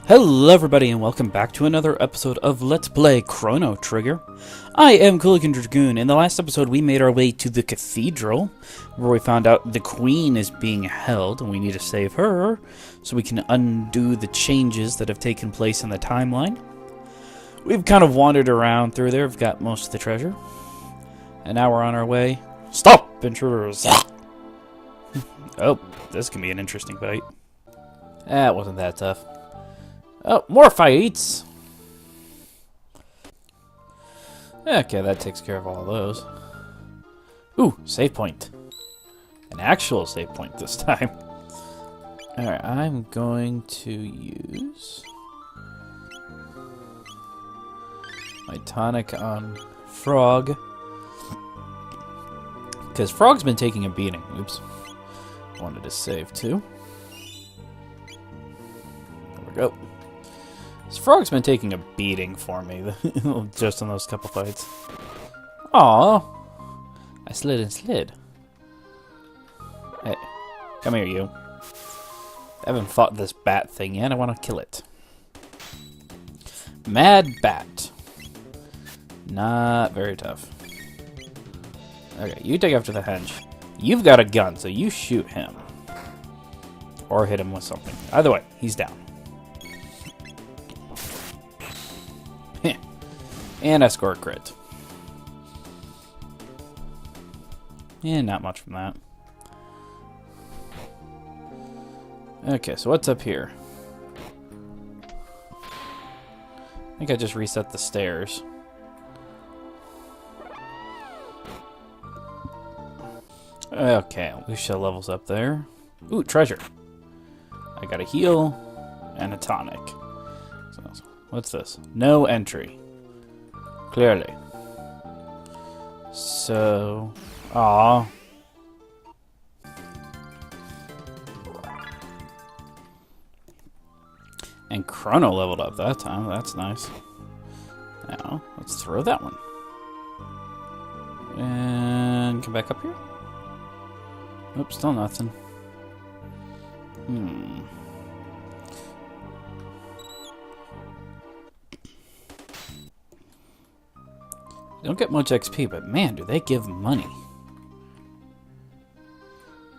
Hello everybody and welcome back to another episode of Let's Play Chrono Trigger. I am Cooligan Dragoon. In the last episode we made our way to the cathedral, where we found out the queen is being held and we need to save her so we can undo the changes that have taken place in the timeline. We've kind of wandered around through there, we've got most of the treasure, and now we're on our way. Stop, intruders! Oh, this can be an interesting fight. That wasn't that tough. Oh, more fights! Okay, that takes care of all those. Ooh, save point. An actual save point this time. Alright, I'm going to use my tonic on Frog. Because Frog's been taking a beating. Oops. Wanted to save too. There we go. This Frog's been taking a beating for me, just in those couple fights. Aww. I slid and slid. Hey, come here, you. I haven't fought this bat thing yet. I want to kill it. Mad Bat. Not very tough. Okay, you take after the henge. You've got a gun, so you shoot him. Or hit him with something. Either way, he's down. And I score a crit. And not much from that. Okay, so what's up here? I think I just reset the stairs. Okay, Lucia levels up there. Ooh, treasure. I got a heal and a tonic. So, what's this? No entry. Clearly. So, aw. And Chrono leveled up that time. That's nice. Now, let's throw that one. And come back up here. Oops, still nothing. They don't get much XP, but man, do they give money.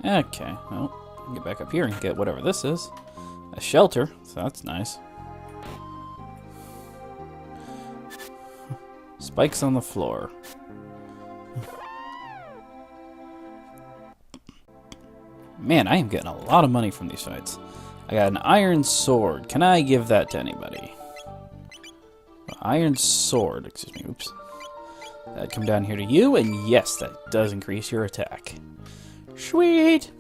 Okay, well, get back up here and get whatever this is. A shelter, so that's nice. Spikes on the floor. Man, I am getting a lot of money from these fights. I got an iron sword. Can I give that to anybody? Iron sword, excuse me, oops. That'd come down here to you, and yes, that does increase your attack. Sweet!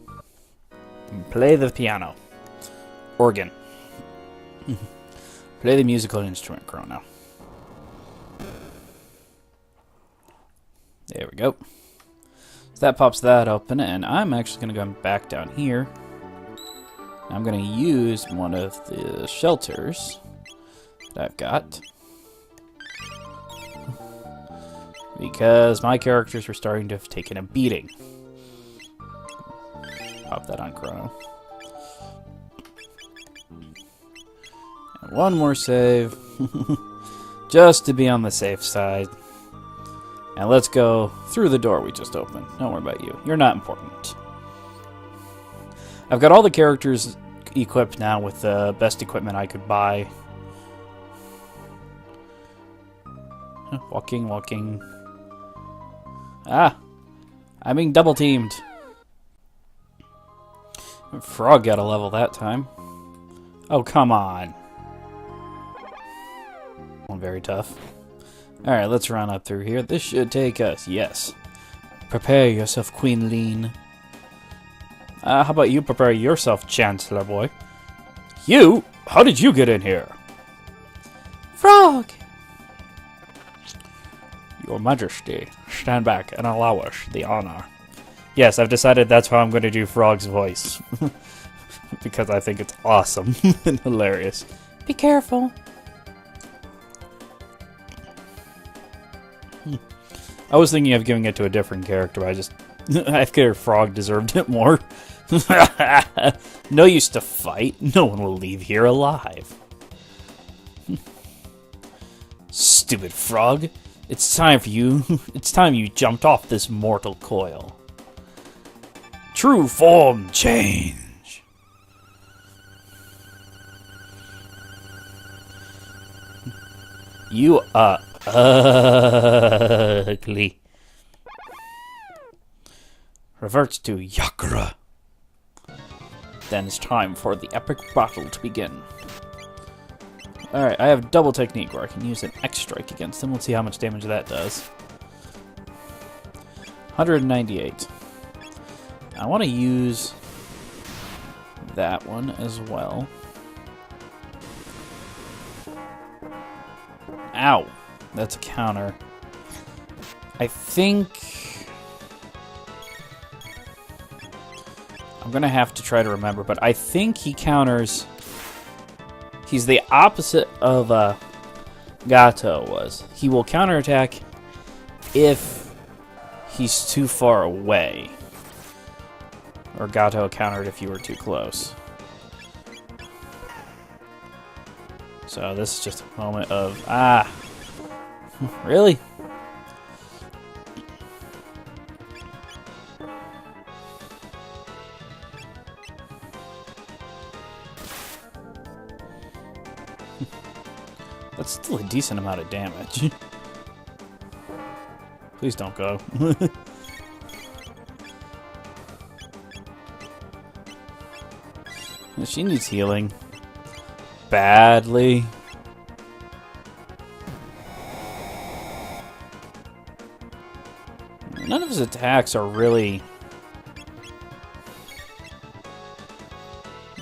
Play the piano. Organ. Play the musical instrument, Chrono. There we go. So that pops that open, and I'm actually going to go back down here. I'm going to use one of the shelters that I've got. Because my characters were starting to have taken a beating. Pop that on Chrono. And one more save. Just to be on the safe side. And let's go through the door we just opened. Don't worry about you. You're not important. I've got all the characters equipped now with the best equipment I could buy. Walking. Ah! I'm being double teamed. Frog got a level that time. Oh, come on. Very tough. Alright, let's run up through here. This should take us, yes. Prepare yourself, Queen Lean. How about you prepare yourself, Chancellor Boy? You? How did you get in here? Frog! Your Majesty, stand back and allow us the honor. Yes, I've decided that's how I'm going to do Frog's voice. Because I think it's awesome and hilarious. Be careful. I was thinking of giving it to a different character, but I figured Frog deserved it more. No use to fight. No one will leave here alive. Stupid frog. It's time for you. It's time you jumped off this mortal coil. True form change. You are ugly. Reverts to Yakra. Then it's time for the epic battle to begin. Alright, I have double technique where I can use an X-Strike against him. Let's see how much damage that does. 198. I want to use that one as well. Ow! That's a counter. I think I'm gonna have to try to remember, but I think he counters. He's the opposite of Gato was. He will counterattack if he's too far away. Or Gato countered if you were too close. So this is just a moment of, really? That's still a decent amount of damage. Please don't go. She needs healing. Badly. None of his attacks are really,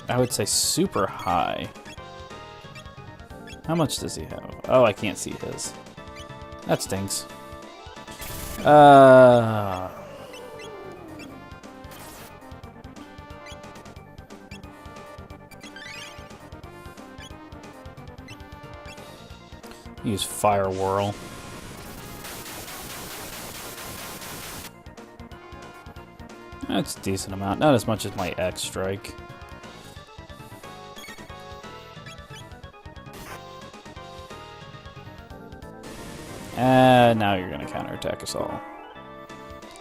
I would say, super high. How much does he have? Oh, I can't see his. That stinks. Use Fire Whirl. That's a decent amount. Not as much as my X-Strike. Now you're going to counterattack us all.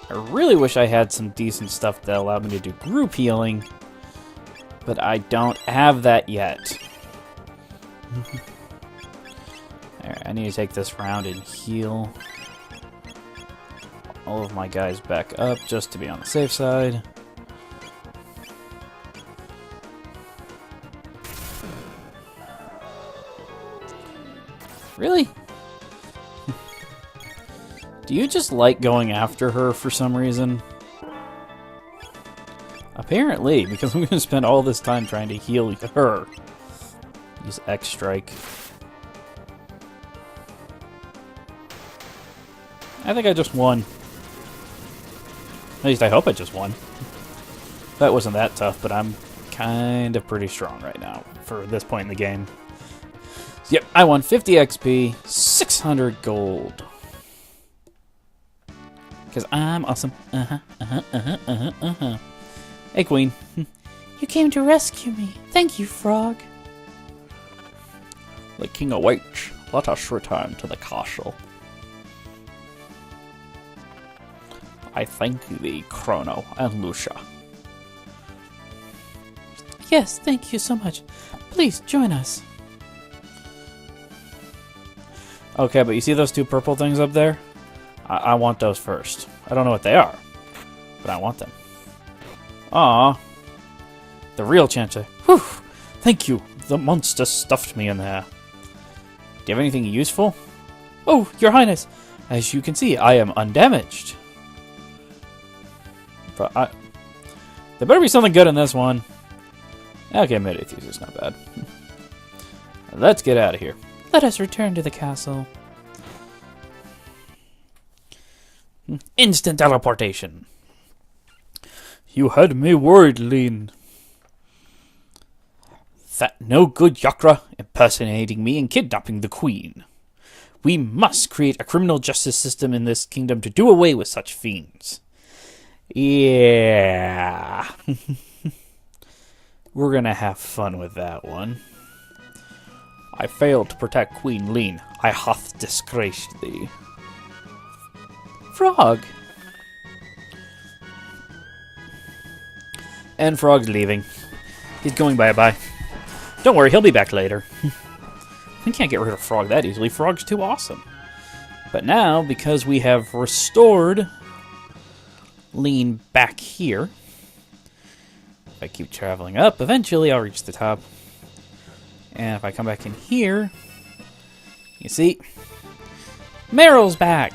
I really wish I had some decent stuff that allowed me to do group healing, but I don't have that yet. Alright, I need to take this round and heal all of my guys back up just to be on the safe side. Really? Do you just like going after her for some reason? Apparently, because I'm going to spend all this time trying to heal her. Use X-Strike. I think I just won. At least I hope I just won. That wasn't that tough, but I'm kind of pretty strong right now for this point in the game. So, yep, I won 50 XP, 600 gold. Because I'm awesome. Hey, Queen. You came to rescue me. Thank you, Frog. The king awaits. Let us return to the castle. I thank thee, Chrono and Lucia. Yes, thank you so much. Please, join us. Okay, but you see those two purple things up there? I want those first. I don't know what they are, but I want them. Ah, the real Chancer. Whew! Thank you. The monster stuffed me in there. Do you have anything useful? Oh, Your Highness. As you can see, I am undamaged. But there better be something good in this one. Okay, Mid-Atheist is not bad. Let's get out of here. Let us return to the castle. Instant teleportation. You had me worried, Lean. That no good Yakra impersonating me and kidnapping the Queen. We must create a criminal justice system in this kingdom to do away with such fiends. Yeah. We're gonna have fun with that one. I failed to protect Queen Lean. I hath disgraced thee. Frog! And Frog's leaving. He's going bye-bye. Don't worry, he'll be back later. We can't get rid of Frog that easily. Frog's too awesome. But now, because we have restored Lean back here, if I keep traveling up, eventually I'll reach the top. And if I come back in here, you see, Meryl's back.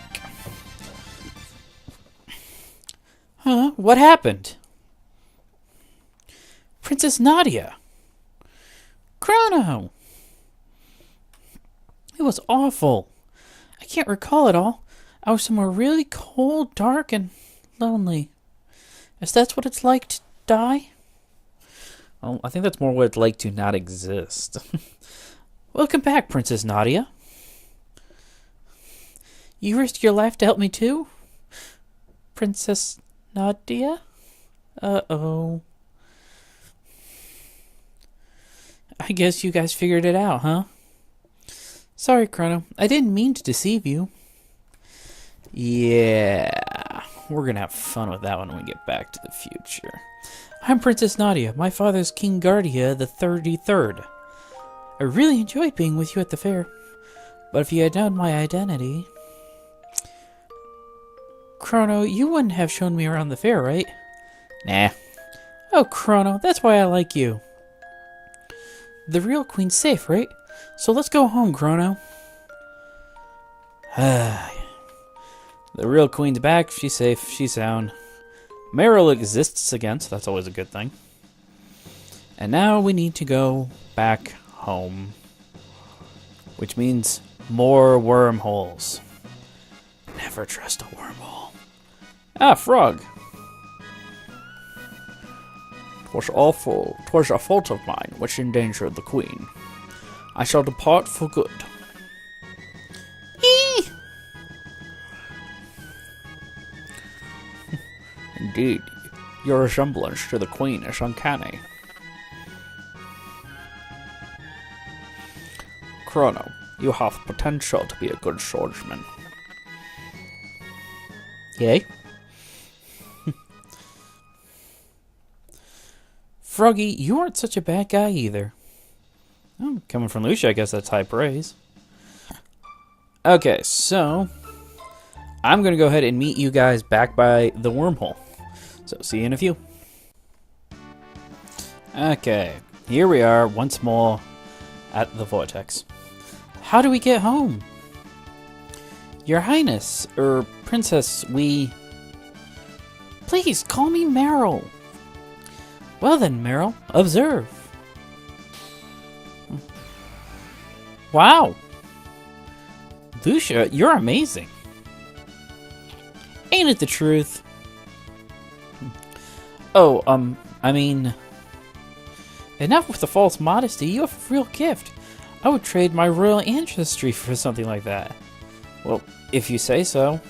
Huh? What happened? Princess Nadia. Chrono. It was awful. I can't recall it all. I was somewhere really cold, dark, and lonely. Is that what it's like to die? Well, I think that's more what it's like to not exist. Welcome back, Princess Nadia. You risked your life to help me too? Princess Nadia? Uh-oh. I guess you guys figured it out, huh? Sorry, Chrono. I didn't mean to deceive you. Yeah, we're gonna have fun with that when we get back to the future. I'm Princess Nadia. My father's King Guardia the 33rd. I really enjoyed being with you at the fair. But if you had known my identity... Chrono, you wouldn't have shown me around the fair, right? Nah. Oh, Chrono, that's why I like you. The real queen's safe, right? So let's go home, Chrono. The real queen's back. She's safe. She's sound. Meryl exists again, so that's always a good thing. And now we need to go back home. Which means more wormholes. Never trust a wormhole. Ah, Frog. 'Twas awful. 'Twas a fault of mine which endangered the queen. I shall depart for good. Eee! Indeed, your resemblance to the queen is uncanny. Chrono, you have potential to be a good swordsman. Yay? Froggy, you aren't such a bad guy either. Oh, coming from Lucia, I guess that's high praise. Okay, so I'm going to go ahead and meet you guys back by the wormhole. So, see you in a few. Okay, here we are once more at the vortex. How do we get home? Your Highness, Princess, we... Please, call me Meryl. Well then, Meryl, observe. Wow! Lucia, you're amazing. Ain't it the truth? Oh, I mean... Enough with the false modesty, you have a real gift. I would trade my royal ancestry for something like that. Well, if you say so.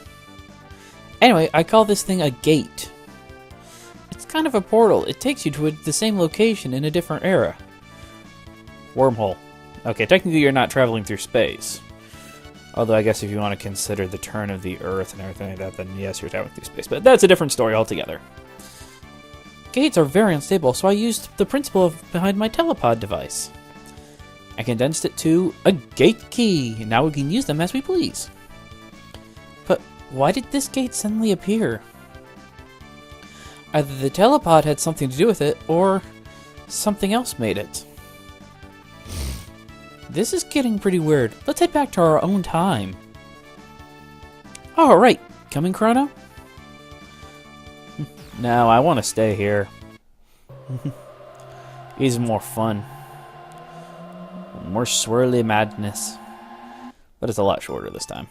Anyway, I call this thing a gate. It's kind of a portal. It takes you to the same location in a different era. Wormhole. Okay, technically you're not traveling through space. Although I guess if you want to consider the turn of the Earth and everything like that, then yes, you're traveling through space. But that's a different story altogether. Gates are very unstable, so I used the principle behind my telepod device. I condensed it to a gate key, and now we can use them as we please. But why did this gate suddenly appear? Either the telepod had something to do with it, or something else made it. This is getting pretty weird. Let's head back to our own time. Alright, coming, Chrono? No, I want to stay here. It's more fun. More swirly madness. But it's a lot shorter this time.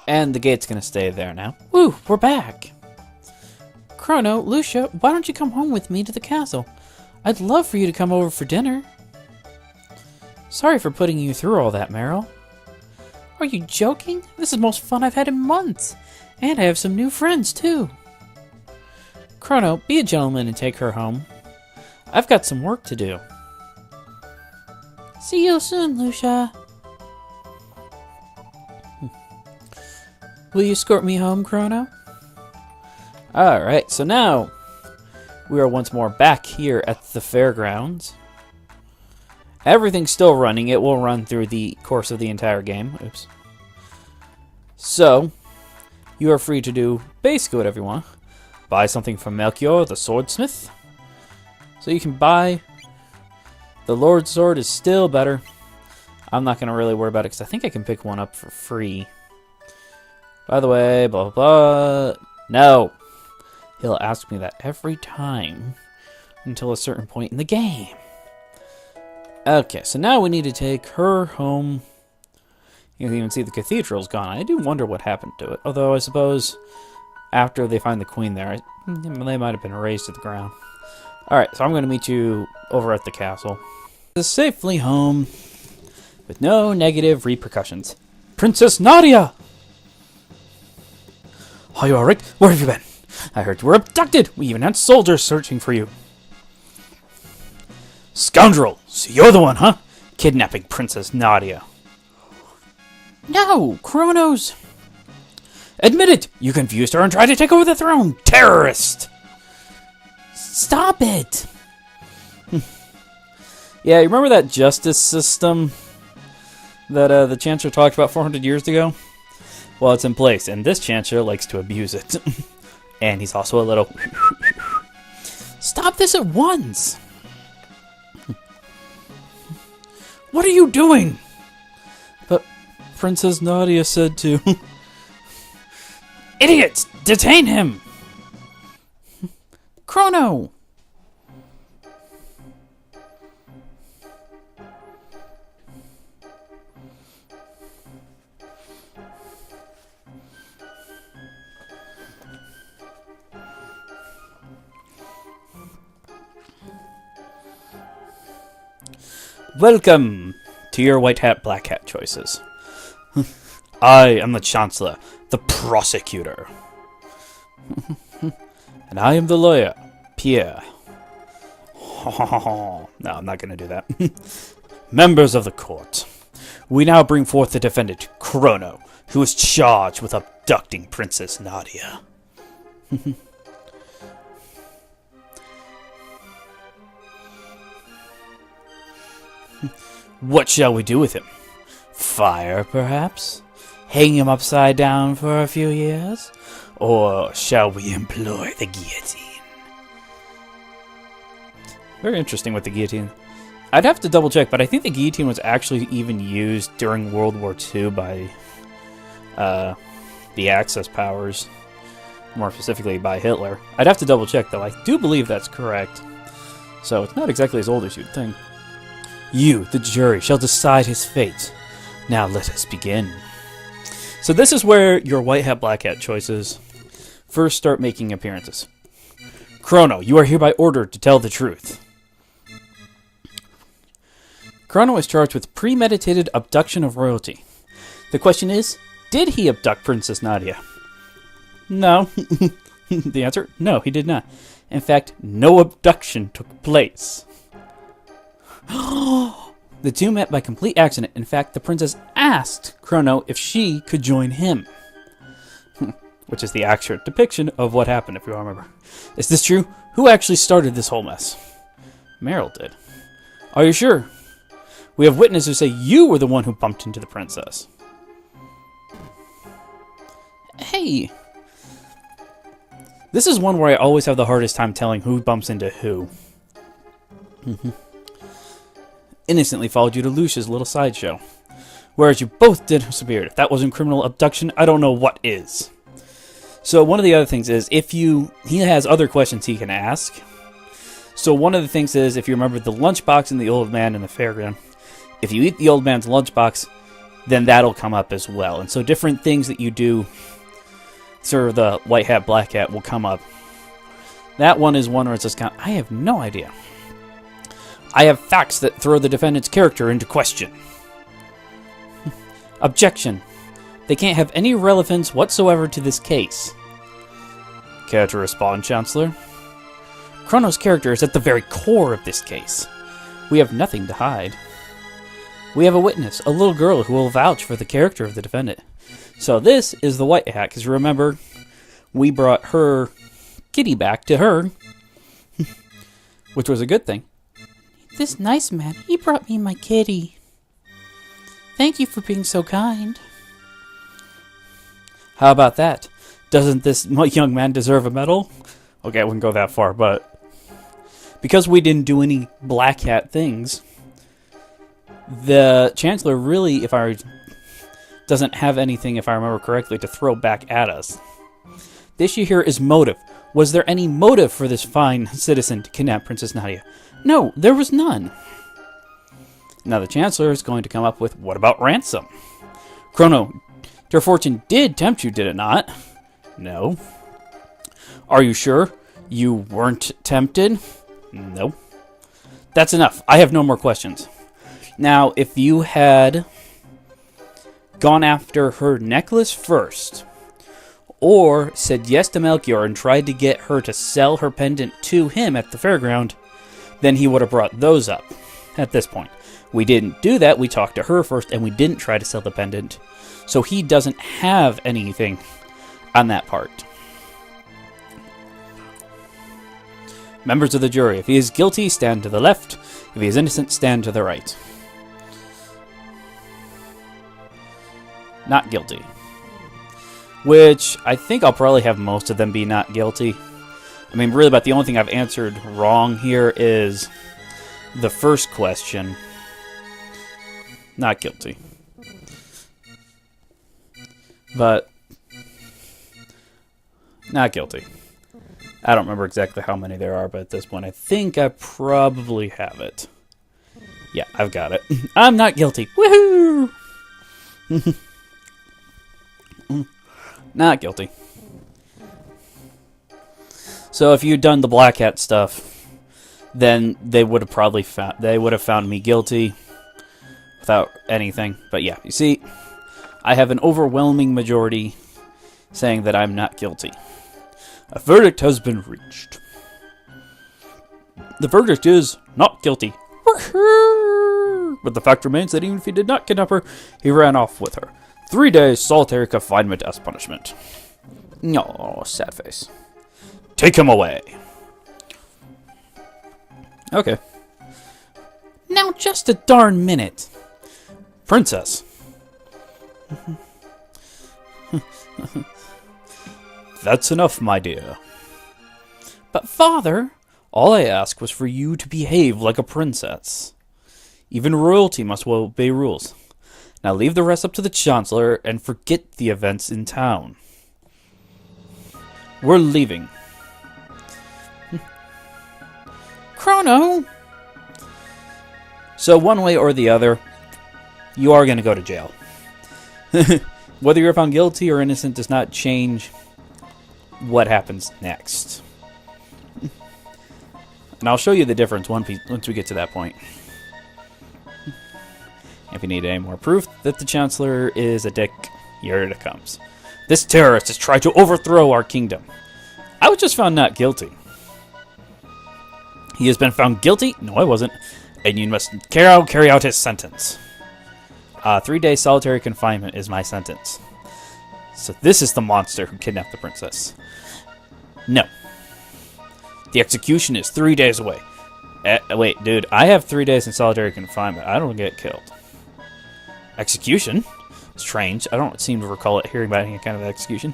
And the gate's gonna stay there now. Woo, we're back! Chrono, Lucia, why don't you come home with me to the castle? I'd love for you to come over for dinner. Sorry for putting you through all that, Meryl. Are you joking? This is the most fun I've had in months. And I have some new friends, too. Chrono, be a gentleman and take her home. I've got some work to do. See you soon, Lucia. Will you escort me home, Chrono? Alright, so now we are once more back here at the fairgrounds. Everything's still running. It will run through the course of the entire game. Oops. So, you are free to do basically whatever you want. Buy something from Melchior, the swordsmith. So you can buy... The Lord's Sword is still better. I'm not going to really worry about it because I think I can pick one up for free. By the way, blah, blah, blah. No. He'll ask me that every time until a certain point in the game. Okay, so now we need to take her home. You can even see the cathedral's gone. I do wonder what happened to it. Although I suppose after they find the queen there, they might have been razed to the ground. Alright, so I'm going to meet you over at the castle. Safely home with no negative repercussions. Princess Nadia! Are you alright? Where have you been? I heard you were abducted. We even had soldiers searching for you. Scoundrel! So you're the one, huh? Kidnapping Princess Nadia. No, Chrono's... Admit it! You confused her and tried to take over the throne! Terrorist! Stop it! Yeah, you remember that justice system that the Chancellor talked about 400 years ago? Well, it's in place, and this Chancellor likes to abuse it. And he's also a little... Stop this at once! What are you doing? But Princess Nadia said to... Idiots! Detain him! Chrono! Welcome to your white hat, black hat choices. I am the Chancellor, the prosecutor. And I am the lawyer, Pierre. No, I'm not going to do that. Members of the court, we now bring forth the defendant, Chrono, who is charged with abducting Princess Nadia. What shall we do with him? Fire, perhaps? Hang him upside down for a few years? Or shall we employ the guillotine? Very interesting with the guillotine. I'd have to double check, but I think the guillotine was actually even used during World War II by the Axis powers. More specifically by Hitler. I'd have to double check, though. I do believe that's correct. So it's not exactly as old as you'd think. You, the jury, shall decide his fate. Now let us begin. So this is where your white hat, black hat choices first start making appearances. Chrono, you are hereby ordered to tell the truth. Chrono is charged with premeditated abduction of royalty. The question is, did he abduct Princess Nadia? No. The answer, no, he did not. In fact, no abduction took place. The two met by complete accident. In fact, the princess asked Chrono if she could join him. Which is the accurate depiction of what happened, if you remember. Is this true? Who actually started this whole mess? Meryl did. Are you sure? We have witnesses who say you were the one who bumped into the princess. Hey! This is one where I always have the hardest time telling who bumps into who. Innocently followed you to Lucia's little sideshow. Whereas you both disappeared. If that wasn't criminal abduction, I don't know what is. So one of the other things is, he has other questions he can ask. So one of the things is, if you remember the lunchbox and the old man in the fairground, if you eat the old man's lunchbox, then that'll come up as well. And so different things that you do, sort of the white hat, black hat, will come up. That one is one where it's just kind of, I have no idea. I have facts that throw the defendant's character into question. Objection. They can't have any relevance whatsoever to this case. Care to respond, Chancellor? Chrono's character is at the very core of this case. We have nothing to hide. We have a witness, a little girl who will vouch for the character of the defendant. So this is the White Hat, because remember, we brought her kitty back to her, which was a good thing. This nice man, he brought me my kitty. Thank you for being so kind. How about that? Doesn't this young man deserve a medal? Okay, I wouldn't go that far, but because we didn't do any Black Hat things, the Chancellor really, doesn't have anything, if I remember correctly, to throw back at us. The issue here is motive. Was there any motive for this fine citizen to kidnap Princess Nadia? No, there was none. Now the Chancellor is going to come up with, what about ransom? Chrono, your fortune did tempt you, did it not? No. Are you sure you weren't tempted? No. That's enough. I have no more questions. Now, if you had gone after her necklace first, or said yes to Melchior and tried to get her to sell her pendant to him at the fairground, then he would have brought those up at this point. We didn't do that. We talked to her first, and we didn't try to sell the pendant. So he doesn't have anything on that part. Members of the jury, if he is guilty, stand to the left. If he is innocent, stand to the right. Not guilty. Which, I think I'll probably have most of them be not guilty. I mean, really, about the only thing I've answered wrong here is the first question. Not guilty. But not guilty. I don't remember exactly how many there are, but at this point, I think I probably have it. Yeah, I've got it. I'm not guilty. Woohoo! Not guilty. So if you'd done the Black Hat stuff, then they would have probably found me guilty without anything. But yeah, you see, I have an overwhelming majority saying that I'm not guilty. A verdict has been reached. The verdict is not guilty. But the fact remains that even if he did not kidnap her, he ran off with her. 3 days solitary confinement as punishment. No, sad face. Take him away. Okay. Now just a darn minute. Princess. That's enough, my dear. But father... All I ask was for you to behave like a princess. Even royalty must obey rules. Now leave the rest up to the Chancellor and forget the events in town. We're leaving. Chrono! So one way or the other, you are going to go to jail. Whether you're found guilty or innocent does not change what happens next. And I'll show you the difference once we get to that point. If you need any more proof that the Chancellor is a dick, here it comes. This terrorist has tried to overthrow our kingdom. I was just found not guilty. He has been found guilty? No, I wasn't. And you must carry out his sentence. 3 days solitary confinement is my sentence. So this is the monster who kidnapped the princess. No. The execution is 3 days away. Wait, dude, I have 3 days in solitary confinement. I don't get killed. Execution? Strange. I don't seem to recall hearing about any kind of execution.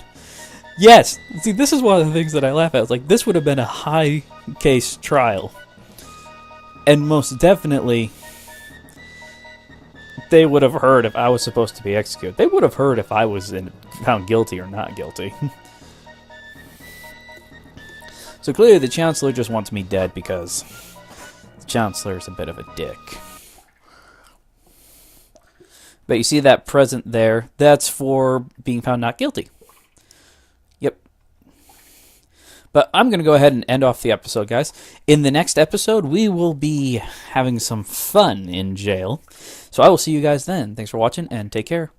Yes! See, this is one of the things that I laugh at. It's like, this would have been a high-case trial. And most definitely, they would have heard if I was supposed to be executed. They would have heard if I was found guilty or not guilty. So clearly the Chancellor just wants me dead because the Chancellor is a bit of a dick. But you see that present there? That's for being found not guilty. Yep. But I'm going to go ahead and end off the episode, guys. In the next episode, we will be having some fun in jail. So I will see you guys then. Thanks for watching, and take care.